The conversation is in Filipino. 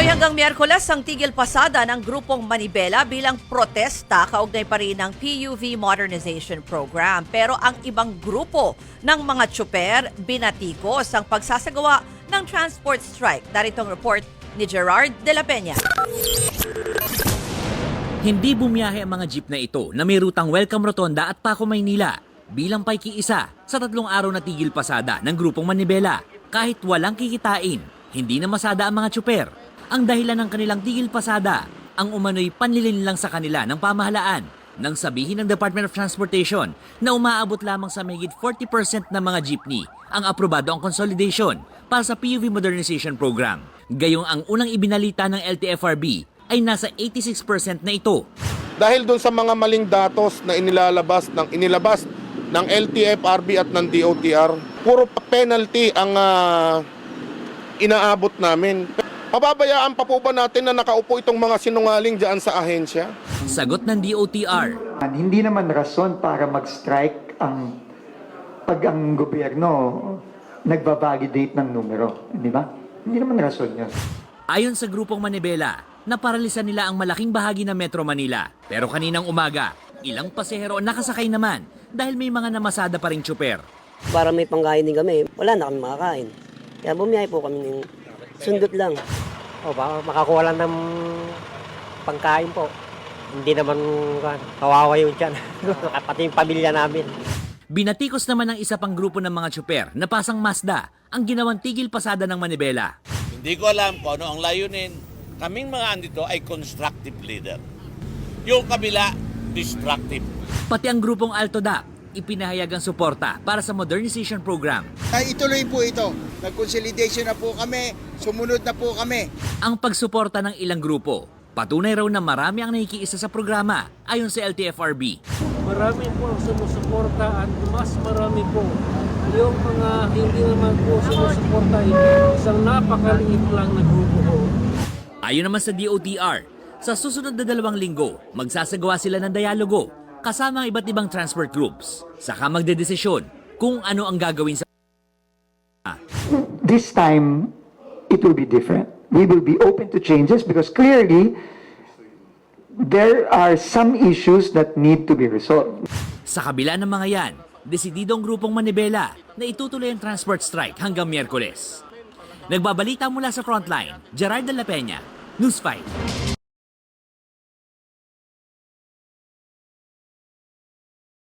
hanggang Miyerkules ang tigil pasada ng grupong Manibela bilang protesta kaugnay pa rin ng PUV Modernization Program. Pero ang ibang grupo ng mga tsuper binatikos ang pagsasagawa ng transport strike. Darito ang report ni Gerard de la Peña. Hindi bumiyahe ang mga jeep na ito na may rutang Welcome Rotonda at Paco, Maynila bilang paikiisa sa 3 araw na tigil pasada ng grupong Manibela. Kahit walang kikitain, hindi na masada ang mga tsuper. Ang dahilan ng kanilang tigil pasada, ang umano'y panlilin lang sa kanila ng pamahalaan nang sabihin ng Department of Transportation na umaabot lamang sa mahigit 40% ng mga jeepney ang aprobado ang consolidation para sa PUV Modernization Program. Gayong ang unang ibinalita ng LTFRB ay nasa 86% na ito. Dahil doon sa mga maling datos na inilabas ng LTFRB at ng DOTR, puro penalty ang inaabot namin. Pababayaan pa po ba natin na nakaupo itong mga sinungaling dyan sa ahensya? Sagot ng DOTR. Hindi naman rason para mag-strike pag ang gobyerno nagbabalidate ng numero. Di ba? Hindi naman rason yun. Ayon sa grupong Manibela, naparalisan nila ang malaking bahagi ng Metro Manila. Pero kaninang umaga, ilang pasahero nakasakay naman dahil may mga namasada pa ring tsuper. Para may pangkain din kami, wala na kami makakain. Kaya bumiyahe po kami ng sundot lang. O baka makakuha lang ng pangkain po. Hindi naman kawawa yung tiyan. Pati yung pamilya namin. Binatikos naman ng isa pang grupo ng mga tsuper na pasang Mazda ang ginawang tigil pasada ng Manibela. Hindi ko alam kung ano ang layunin. Kaming mga andito ay constructive leader. Yung kabila, destructive. Pati ang grupong Altodap, ipinahayag ang suporta para sa modernization program. Ay ituloy po ito. Nag-consolidation na po kami, sumunod na po kami. Ang pagsuporta ng ilang grupo, patunay raw na marami ang nakikiisa sa programa ayon sa LTFRB. Marami po ang sumusuporta at mas marami po yung mga hindi naman po sumusuporta, isang napakaliit lang na grupo po. Ayon naman sa DOTR, sa susunod na 2 linggo, magsasagawa sila ng dialogo kasama ang iba't ibang transport groups. Saka magdedesisyon kung ano ang gagawin sa... This time, it will be different. We will be open to changes because clearly, there are some issues that need to be resolved. Sa kabila ng mga yan, desidido ang grupong Manibela na itutuloy ang transport strike hanggang Miyerkules. Nagbabalita mula sa frontline, Gerard de la Peña, News 5.